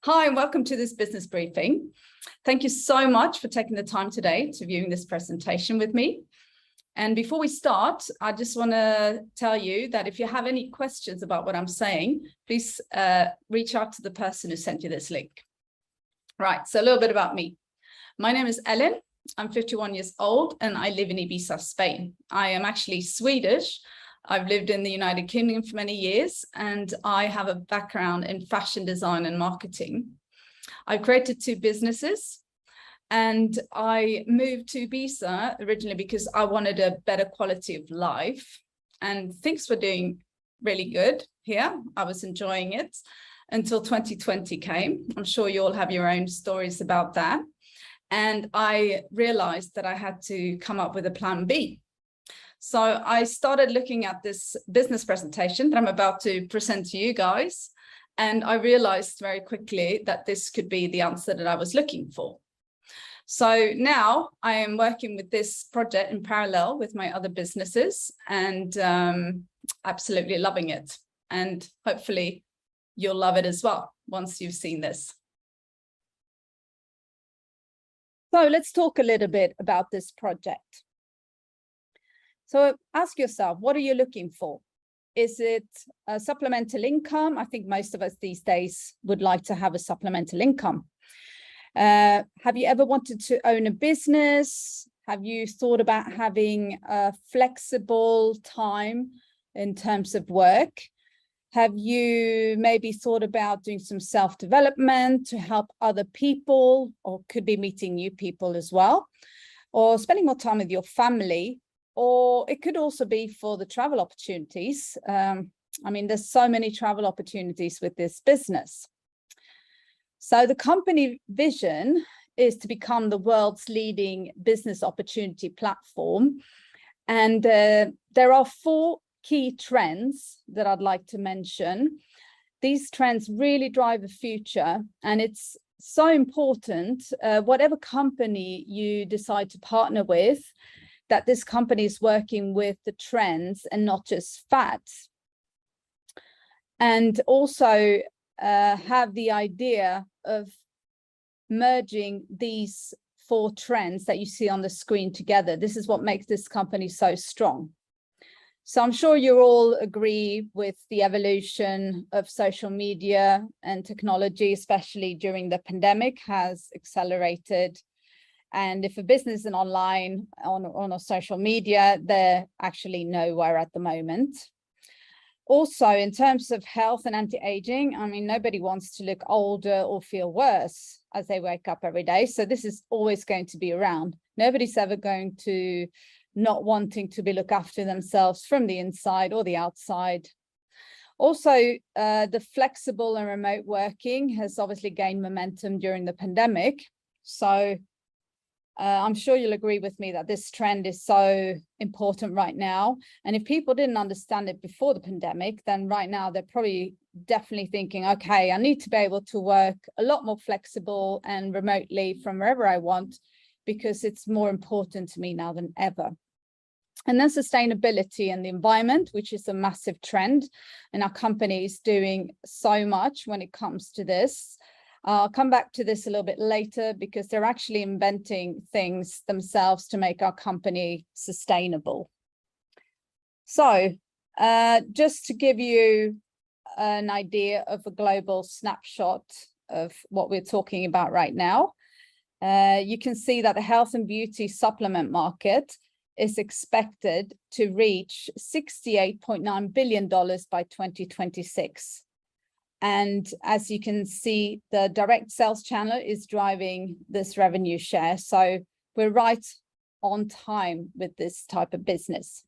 Hi, and welcome to this business briefing. Thank you so much for taking the time today to viewing this presentation with me. And before we start, I just want to tell you that if you have any questions about what I'm saying, please reach out to the person who sent you this link. Right, so a little bit about me. My name is Ellen. I'm 51 years old and I live in Ibiza, Spain. I am actually Swedish. I've lived in the United Kingdom for many years and I have a background in fashion design and marketing. I've created 2 businesses and I moved to Ibiza originally because I wanted a better quality of life and things were doing really good here. I was enjoying it until 2020 came. I'm sure you all have your own stories about that. And I realized that I had to come up with a plan B. So I started looking at this business presentation that I'm about to present to you guys. And I realized very quickly that this could be the answer that I was looking for. So now I am working with this project in parallel with my other businesses and absolutely loving it. And hopefully you'll love it as well once you've seen this. So let's talk a little bit about this project. So ask yourself, what are you looking for? Is it a supplemental income? I think most of us these days would like to have a supplemental income. Have you ever wanted to own a business? Have you thought about having a flexible time in terms of work? Have you maybe thought about doing some self-development to help other people, or could be meeting new people as well, or spending more time with your family? Or it could also be for the travel opportunities. I mean, there's so many travel opportunities with this business. So the company vision is to become the world's leading business opportunity platform. And there are 4 key trends that I'd like to mention. These trends really drive the future, and it's so important, whatever company you decide to partner with, that this company is working with the trends and not just fads. And also have the idea of merging these 4 trends that you see on the screen together. This is what makes this company so strong. So I'm sure you all agree with the evolution of social media and technology, especially during the pandemic, has accelerated. And if a business is online on a social media, they're actually nowhere at the moment. Also, in terms of health and anti-aging, I mean, nobody wants to look older or feel worse as they wake up every day. So this is always going to be around. Nobody's ever going to not wanting to be looked after themselves from the inside or the outside. Also, the flexible and remote working has obviously gained momentum during the pandemic. So I'm sure you'll agree with me that this trend is so important right now. And if people didn't understand it before the pandemic, then right now they're probably definitely thinking, okay, I need to be able to work a lot more flexible and remotely from wherever I want, because it's more important to me now than ever. And then sustainability and the environment, which is a massive trend. And our company is doing so much when it comes to this. I'll come back to this a little bit later because they're actually inventing things themselves to make our company sustainable. So just to give you an idea of a global snapshot of what we're talking about right now, you can see that the health and beauty supplement market is expected to reach $68.9 billion by 2026. And as you can see, the direct sales channel is driving this revenue share. So we're right on time with this type of business.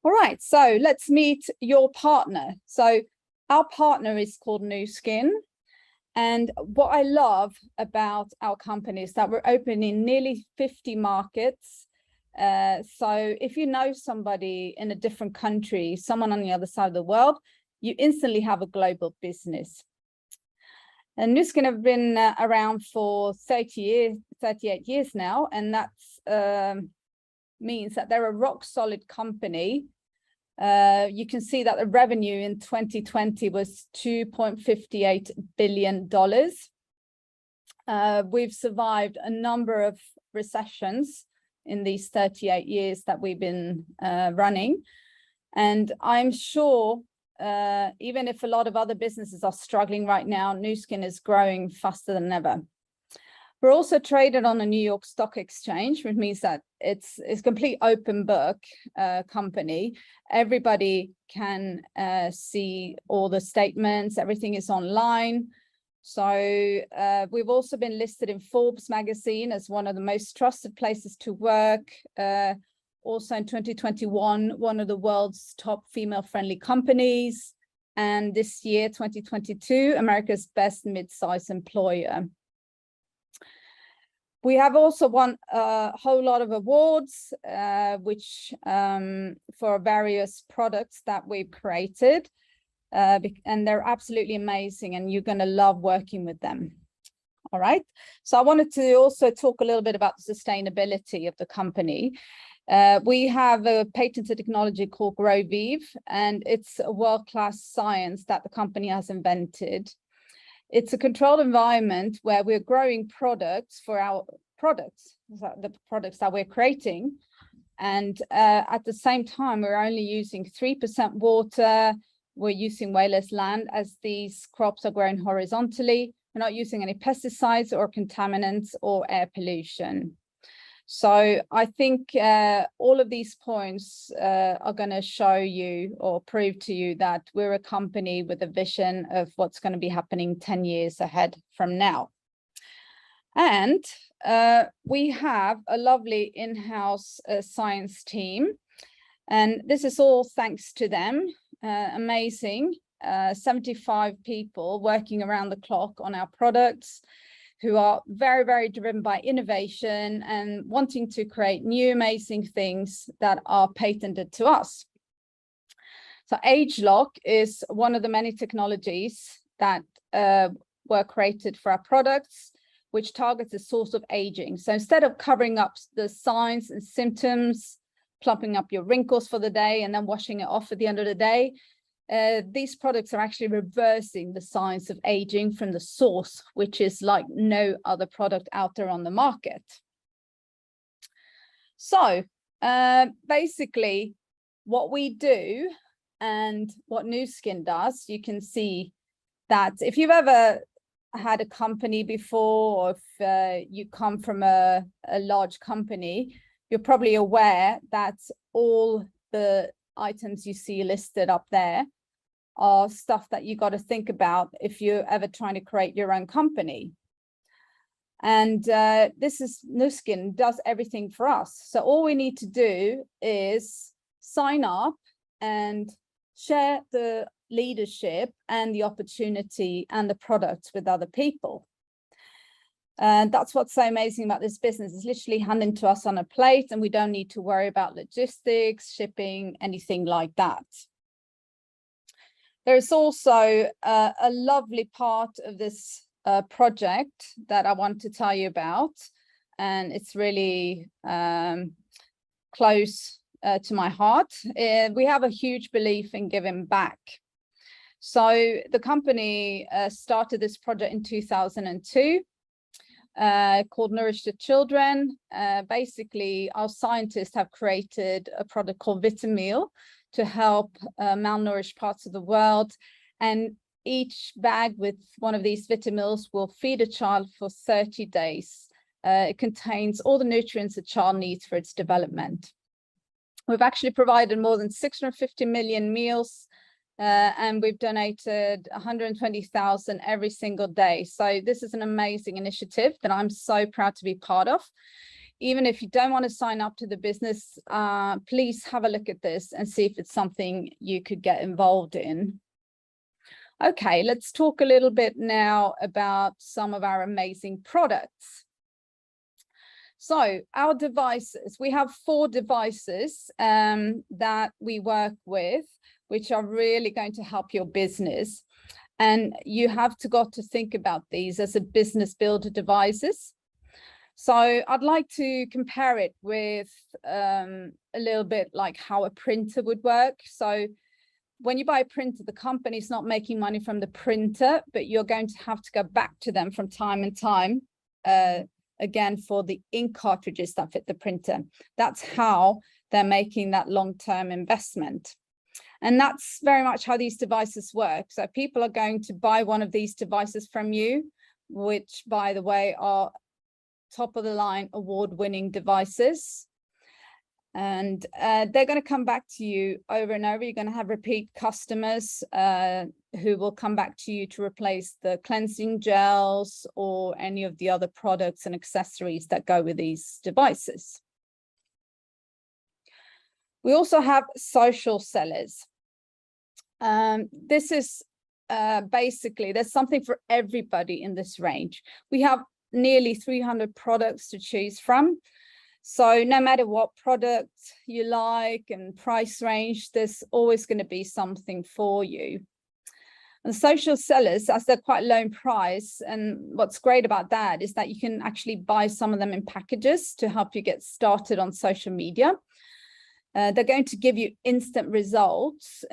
All right, so let's meet your partner. So our partner is called Nu Skin. And what I love about our company is that we're open in nearly 50 markets. So if you know somebody in a different country, someone on the other side of the world, you instantly have a global business. And Nu Skin have been around for 38 years now, and that means that they're a rock solid company You can see that the revenue in 2020 was $2.58 billion. We've survived a number of recessions in these 38 years that we've been running. And I'm sure, even if a lot of other businesses are struggling right now, Nu Skin is growing faster than ever. We're also traded on the New York Stock Exchange, which means that it's a complete open book company. Everybody can see all the statements, everything is online. So we've also been listed in Forbes magazine as one of the most trusted places to work. Also in 2021, one of the world's top female-friendly companies. And this year, 2022, America's best mid-size employer. We have also won a whole lot of awards, which for various products that we've created. And they're absolutely amazing, and you're going to love working with them. All right. So I wanted to also talk a little bit about the sustainability of the company. We have a patented technology called GrowVive, and it's a world-class science that the company has invented. It's a controlled environment where we're growing products for our products, the products that we're creating. And at the same time, we're only using 3% water. We're using way less land as these crops are grown horizontally. We're not using any pesticides or contaminants or air pollution. So I think all of these points are going to show you or prove to you that we're a company with a vision of what's going to be happening 10 years ahead from now. And we have a lovely in-house science team. And this is all thanks to them. Amazing. 75 people working around the clock on our products, who are very, very driven by innovation and wanting to create new amazing things that are patented to us. So ageLOC is one of the many technologies that were created for our products, which targets the source of aging. So instead of covering up the signs and symptoms, plumping up your wrinkles for the day and then washing it off at the end of the day, these products are actually reversing the signs of aging from the source, which is like no other product out there on the market. So basically what we do and what Nu Skin does, you can see that if you've ever had a company before, or if you come from a large company, you're probably aware that all the items you see listed up there are stuff that you got to think about if you're ever trying to create your own company. And this is Nu Skin does everything for us. So all we need to do is sign up and share the leadership and the opportunity and the products with other people. And that's what's so amazing about this business. It's literally handed to us on a plate, and we don't need to worry about logistics, shipping, anything like that. There's also a lovely part of this project that I want to tell you about, and it's really close to my heart. We have a huge belief in giving back. So the company started this project in 2002. Called Nourish the Children. Basically, our scientists have created a product called Vitameal to help malnourished parts of the world. And each bag with one of these Vitameals will feed a child for 30 days. It contains all the nutrients a child needs for its development. We've actually provided more than 650 million meals, and we've donated 120,000 every single day. So this is an amazing initiative that I'm so proud to be part of. Even if you don't want to sign up to the business, please have a look at this and see if it's something you could get involved in. Okay, let's talk a little bit now about some of our amazing products. So our devices, we have 4 devices that we work with, which are really going to help your business. And you have got to think about these as a business builder devices. So I'd like to compare it with a little bit like how a printer would work. So when you buy a printer, the company's not making money from the printer, but you're going to have to go back to them from time and time, again, for the ink cartridges that fit the printer. That's how they're making that long-term investment. And that's very much how these devices work. So people are going to buy one of these devices from you, which, by the way, are top of the line award-winning devices. And they're going to come back to you over and over. You're going to have repeat customers who will come back to you to replace the cleansing gels or any of the other products and accessories that go with these devices. We also have social sellers. This is basically, there's something for everybody in this range. We have nearly 300 products to choose from. So no matter what product you like and price range, there's always going to be something for you. And social sellers, as they're quite low in price, and what's great about that is that you can actually buy some of them in packages to help you get started on social media. They're going to give you instant results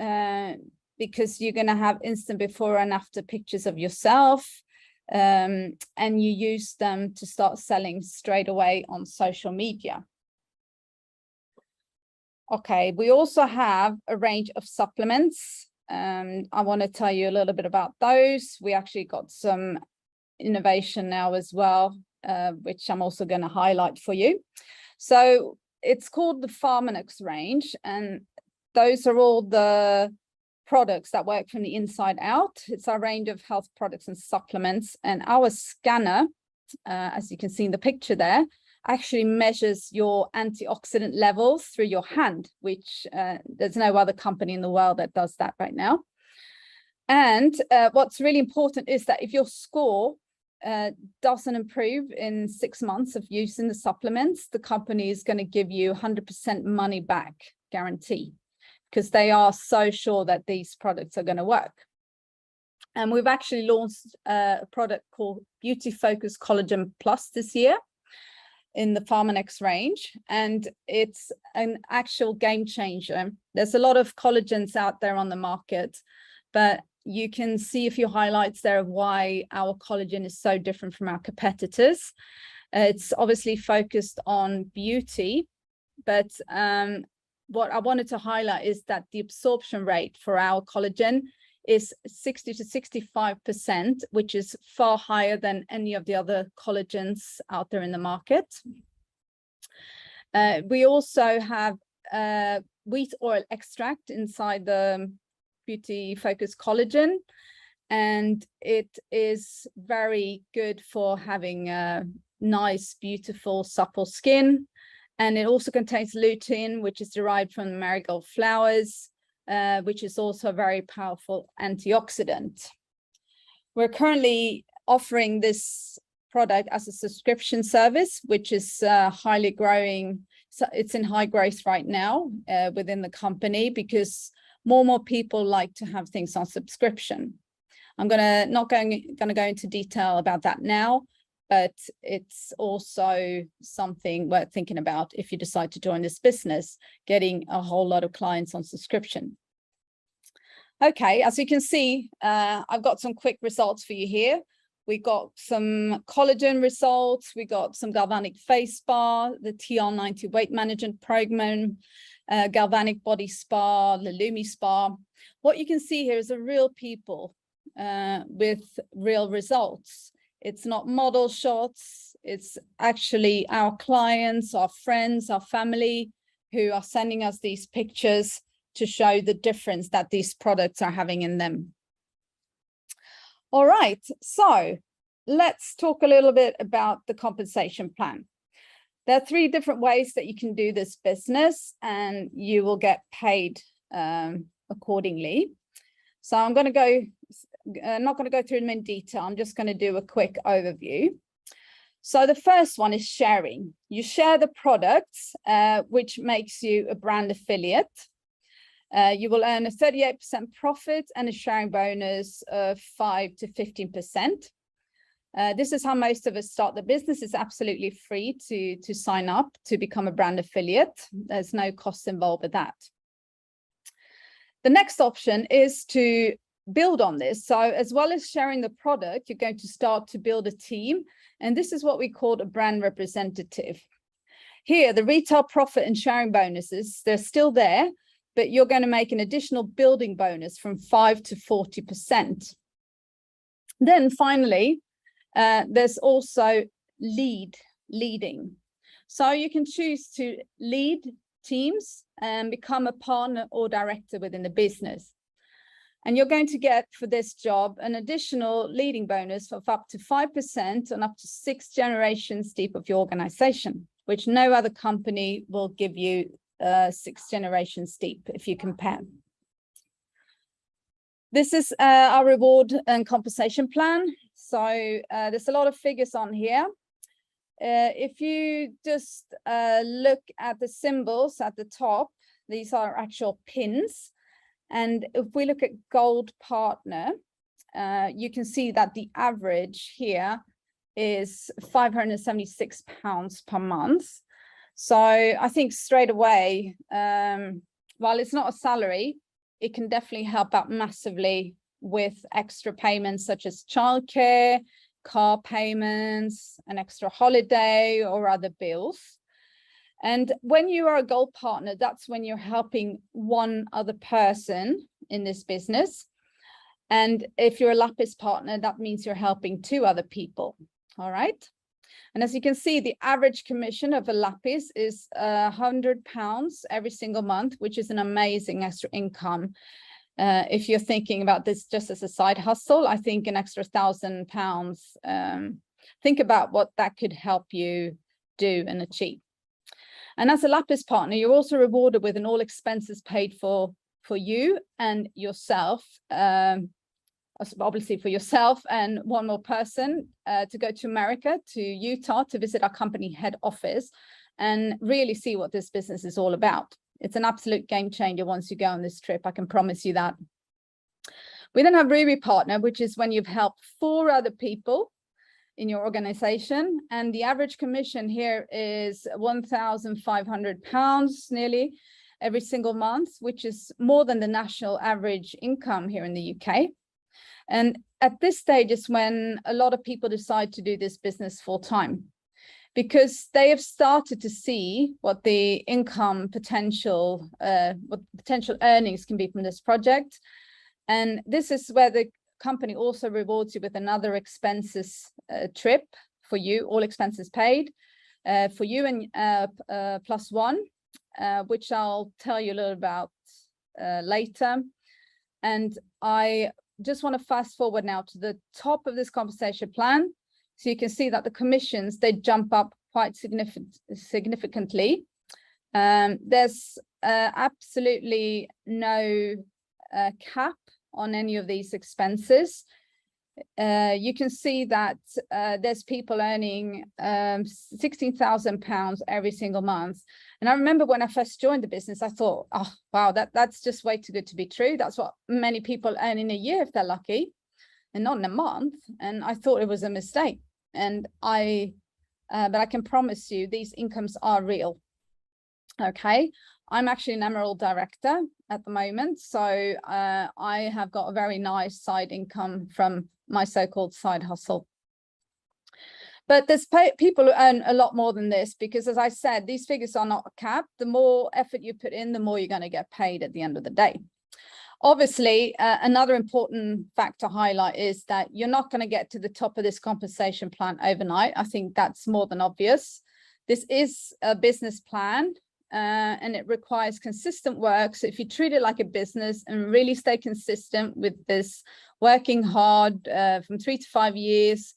because you're going to have instant before and after pictures of yourself. And you use them to start selling straight away on social media. Okay, we also have a range of supplements. I want to tell you a little bit about those. We actually got some innovation now as well, which I'm also going to highlight for you. So it's called the Pharmanex range, and those are all the products that work from the inside out. It's our range of health products and supplements, and our scanner, as you can see in the picture there, actually measures your antioxidant levels through your hand, which there's no other company in the world that does that right now. And what's really important is that if your score doesn't improve in 6 months of using the supplements, the company is going to give you 100% money back guarantee, because they are so sure that these products are going to work. And we've actually launched a product called Beauty Focus Collagen Plus this year in the Pharmanex range, and it's an actual game changer. There's a lot of collagens out there on the market, but you can see a few highlights there of why our collagen is so different from our competitors. It's obviously focused on beauty, but what I wanted to highlight is that the absorption rate for our collagen is 60 to 65%, which is far higher than any of the other collagens out there in the market. We also have wheat oil extract inside the Beauty Focus Collagen, and it is very good for having a nice, beautiful, supple skin. And it also contains lutein, which is derived from the marigold flowers, which is also a very powerful antioxidant. We're currently offering this product as a subscription service, which is highly growing. So it's in high growth right now within the company, because more and more people like to have things on subscription. I'm not going to go into detail about that now, but it's also something worth thinking about if you decide to join this business, getting a whole lot of clients on subscription. Okay, as you can see, I've got some quick results for you here. We got some collagen results, we got some galvanic face spa, the TR90 weight management program, galvanic body spa, the Lumi spa. What you can see here is a real people with real results. It's not model shots, it's actually our clients, our friends, our family who are sending us these pictures to show the difference that these products are having in them. All right, so let's talk a little bit about the compensation plan. There are 3 different ways that you can do this business, and you will get paid accordingly. So I'm going to go not going to go through them in detail. I'm just going to do a quick overview. So the first one is sharing. You share the products, which makes you a brand affiliate. You will earn a 38% profit and a sharing bonus of 5 to 15%. This is how most of us start the business. It's absolutely free to sign up to become a brand affiliate. There's no cost involved with that. The next option is to build on this. So as well as sharing the product, you're going to start to build a team. And this is what we call a brand representative. Here, the retail profit and sharing bonuses, they're still there, but you're going to make an additional building bonus from 5 to 40%. Then finally, there's also leading. So you can choose to lead teams and become a partner or director within the business. And you're going to get for this job an additional leading bonus of up to 5% and up to 6 generations deep of your organization, which no other company will give you 6 generations deep if you compare. This is our reward and compensation plan. So there's a lot of figures on here. If you just look at the symbols at the top, these are actual pins. And if we look at Gold Partner, you can see that the average here is £576 per month. So I think straight away, while it's not a salary, it can definitely help out massively with extra payments such as childcare, car payments, an extra holiday or other bills. And when you are a Gold Partner, that's when you're helping one other person in this business. And if you're a Lapis Partner, that means you're helping 2 other people. All right. And as you can see, the average commission of a Lapis is £100 every single month, which is an amazing extra income. If you're thinking about this just as a side hustle, I think an extra £1,000, think about what that could help you do and achieve. And as a Lapis Partner, you're also rewarded with an all expenses paid for you and yourself, obviously for yourself and one more person, to go to America, to Utah, to visit our company head office and really see what this business is all about. It's an absolute game changer once you go on this trip, I can promise you that. We then have Ruby Partner, which is when you've helped 4 other people in your organization, and the average commission here is £1,500 nearly every single month, which is more than the national average income here in the UK. And at this stage is when a lot of people decide to do this business full time, because they have started to see what the income potential, what potential earnings can be from this project. And this is where the company also rewards you with another expenses trip for you, all expenses paid for you and +1, which I'll tell you a little about later. And I just want to fast forward now to the top of this compensation plan. So you can see that the commissions, they jump up quite significantly. There's absolutely no cap on any of these expenses. You can see that there's people earning £16,000 every single month. And I remember when I first joined the business, I thought, oh, wow, that's just way too good to be true. That's what many people earn in a year if they're lucky, and not in a month. And I thought it was a mistake. And but I can promise you these incomes are real. Okay. I'm actually an Emerald director at the moment. So I have got a very nice side income from my so-called side hustle. But there's people who earn a lot more than this, because as I said, these figures are not capped. The more effort you put in, the more you're going to get paid at the end of the day. Obviously, another important fact to highlight is that you're not going to get to the top of this compensation plan overnight. I think that's more than obvious. This is a business plan. And it requires consistent work. So if you treat it like a business and really stay consistent with this, working hard from 3 to 5 years,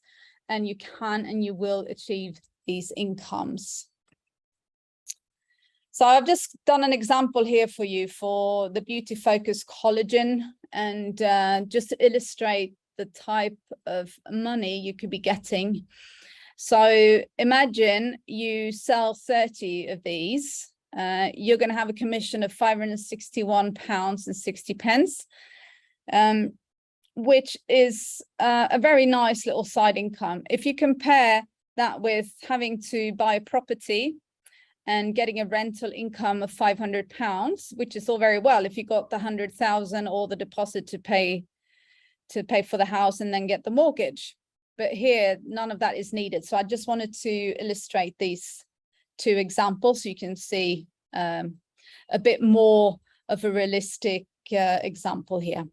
and you can and you will achieve these incomes. So I've just done an example here for you for the Beauty Focus Collagen, and just to illustrate the type of money you could be getting. So imagine you sell 30 of these. You're going to have a commission of £561.60. which is a very nice little side income. If you compare that with having to buy a property and getting a rental income of £500, which is all very well if you got the 100,000 or the deposit to pay for the house and then get the mortgage. But here, none of that is needed. So I just wanted to illustrate these two examples so you can see a bit more of a realistic example here.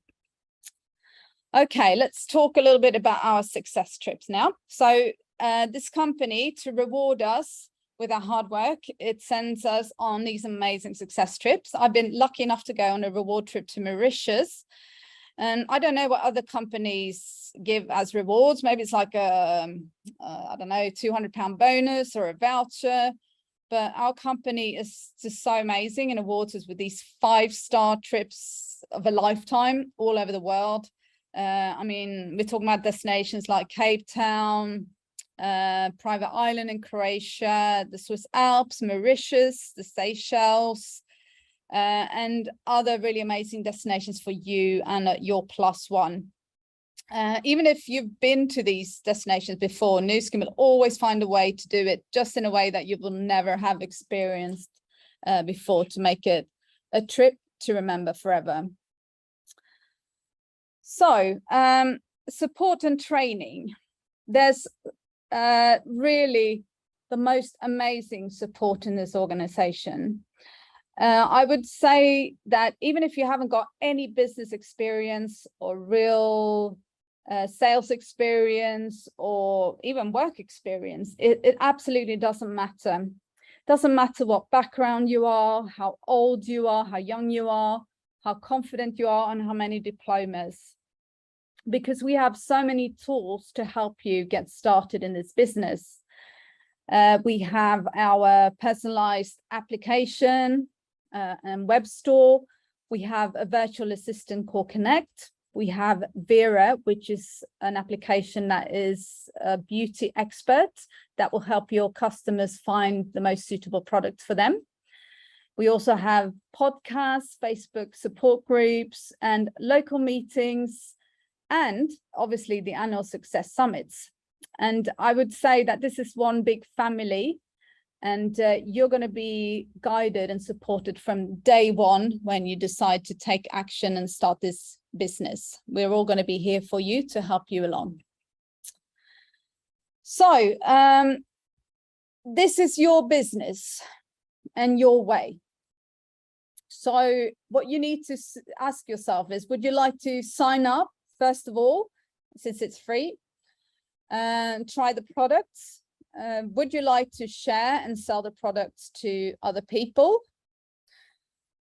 Okay, let's talk a little bit about our success trips now. So this company, to reward us with our hard work, it sends us on these amazing success trips. I've been lucky enough to go on a reward trip to Mauritius. And I don't know what other companies give as rewards. Maybe it's like a, I don't know, £200 bonus or a voucher. But our company is just so amazing and awards us with these 5-star trips of a lifetime all over the world. I mean, we're talking about destinations like Cape Town, Private Island in Croatia, the Swiss Alps, Mauritius, the Seychelles, and other really amazing destinations for you and your plus one. Even if you've been to these destinations before, Nu Skin will always find a way to do it just in a way that you will never have experienced before, to make it a trip to remember forever. So support and training. There's really the most amazing support in this organization. I would say that even if you haven't got any business experience or real sales experience or even work experience, it absolutely doesn't matter. Doesn't matter what background you are, how old you are, how young you are, how confident you are, and how many diplomas. Because we have so many tools to help you get started in this business. We have our personalized application and web store. We have a virtual assistant called Connect. We have Vera, which is an application that is a beauty expert that will help your customers find the most suitable products for them. We also have podcasts, Facebook support groups, and local meetings, and obviously the annual success summits. And I would say that this is one big family, and you're going to be guided and supported from day one when you decide to take action and start this business. We're all going to be here for you to help you along. So this is your business and your way. So what you need to ask yourself is, would you like to sign up, first of all, since it's free, and try the products? Would you like to share and sell the products to other people?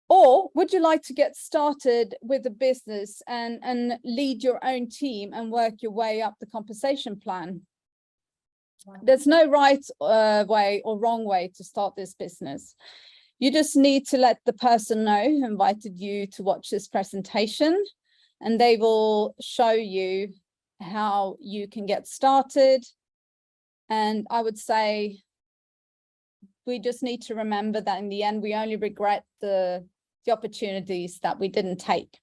Or would you like to get started with the business and lead your own team and work your way up the compensation plan? There's no right way or wrong way to start this business. You just need to let the person know who invited you to watch this presentation, and they will show you how you can get started. And I would say we just need to remember that in the end, we only regret the opportunities that we didn't take.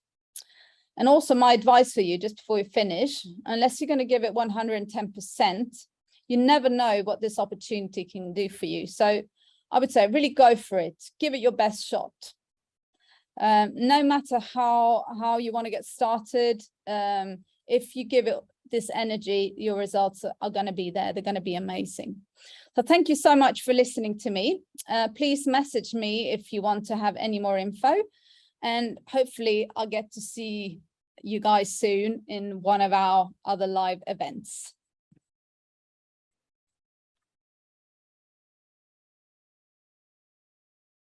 And also my advice for you, just before we finish, unless you're going to give it 110%, you never know what this opportunity can do for you. So I would say really go for it. Give it your best shot. No matter how you want to get started, if you give it this energy, your results are going to be there. They're going to be amazing. So thank you so much for listening to me. Please message me if you want to have any more info, and hopefully I'll get to see you guys soon in one of our other live events.